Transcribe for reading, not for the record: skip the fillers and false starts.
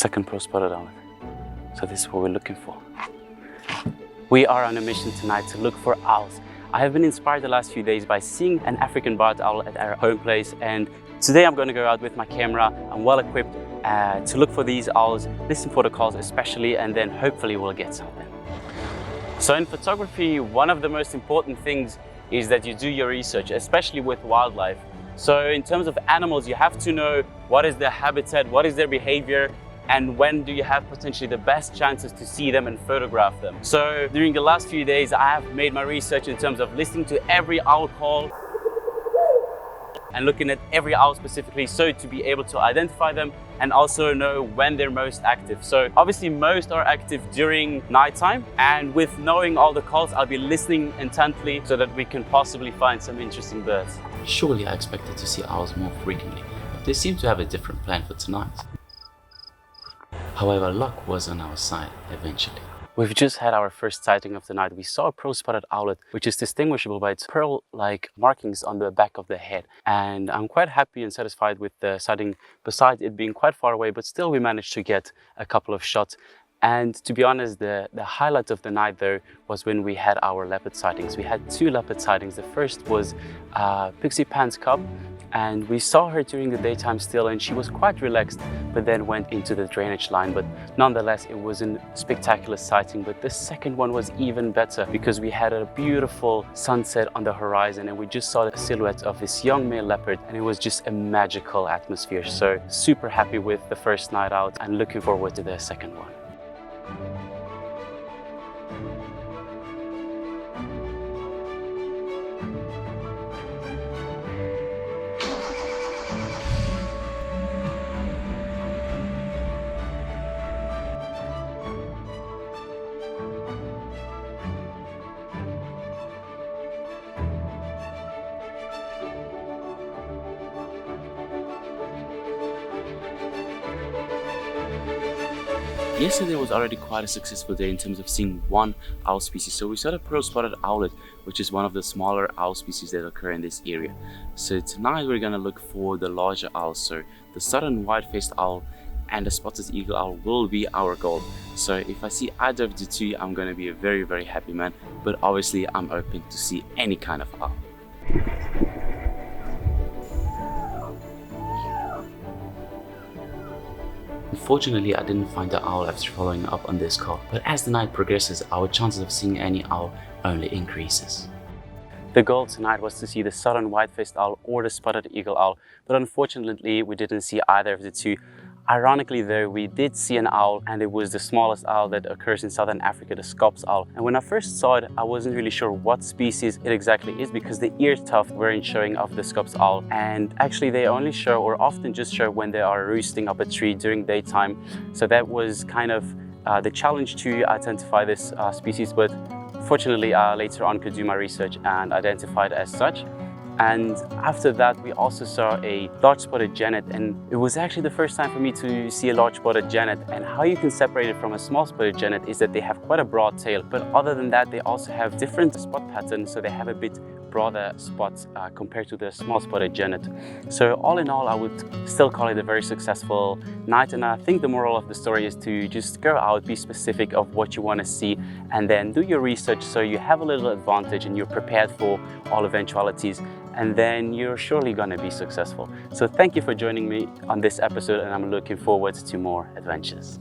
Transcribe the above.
Second pro spotted owl. So this is what we're looking for. We are on a mission tonight to look for owls. I have been inspired the last few days by seeing an African barred owl at our home place, and today I'm going to go out with my camera. I'm well equipped to look for these owls, listen for the calls especially, and then hopefully we'll get something. So in photography, one of the most important things is that you do your research, especially with wildlife. So in terms of animals, you have to know what is their habitat, what is their behavior, and when do you have potentially the best chances to see them and photograph them. So during the last few days, I have made my research in terms of listening to every owl call and looking at every owl specifically, so to be able to identify them and also know when they're most active. So obviously most are active during nighttime, and with knowing all the calls, I'll be listening intently so that we can possibly find some interesting birds. Surely I expected to see owls more frequently, but they seem to have a different plan for tonight. However, luck was on our side eventually. We've just had our first sighting of the night. We saw a pro-spotted owlet, which is distinguishable by its pearl-like markings on the back of the head. And I'm quite happy and satisfied with the sighting, besides it being quite far away, but still we managed to get a couple of shots. And to be honest, the highlight of the night though was when we had our leopard sightings. We had two leopard sightings. The first was Pixie Pan's cub, and we saw her during the daytime still, and she was quite relaxed, but then went into the drainage line. But nonetheless, it was a spectacular sighting. But the second one was even better because we had a beautiful sunset on the horizon, and we just saw the silhouette of this young male leopard, and it was just a magical atmosphere. So super happy with the first night out and looking forward to the second one. Yesterday was already quite a successful day in terms of seeing one owl species. So we saw the pearl-spotted owlet, which is one of the smaller owl species that occur in this area. So tonight we're going to look for the larger owls. So the southern white-faced owl and the spotted eagle owl will be our goal. So if I see either of the two, I'm going to be a very, very happy man. But obviously I'm open to see any kind of owl. Unfortunately, I didn't find the owl after following up on this call, but as the night progresses, our chances of seeing any owl only increases. The goal tonight was to see the southern white-faced owl or the spotted eagle owl, but unfortunately we didn't see either of the two. Ironically though, we did see an owl, and it was the smallest owl that occurs in southern Africa, the scops owl. And when I first saw it, I wasn't really sure what species it exactly is because the ear tuft weren't showing of the scops owl. And actually they only show, or often just show, when they are roosting up a tree during daytime. So that was kind of the challenge to identify this species, but fortunately later on could do my research and identify it as such. And after that, we also saw a large spotted genet, and it was actually the first time for me to see a large spotted genet. And how you can separate it from a small spotted genet is that they have quite a broad tail, but other than that, they also have different spot patterns, so they have a bit broader spots compared to the small spotted genet. So all in all, I would still call it a very successful night, and I think the moral of the story is to just go out, be specific of what you want to see, and then do your research so you have a little advantage and you're prepared for all eventualities, and then you're surely going to be successful. So thank you for joining me on this episode, and I'm looking forward to more adventures.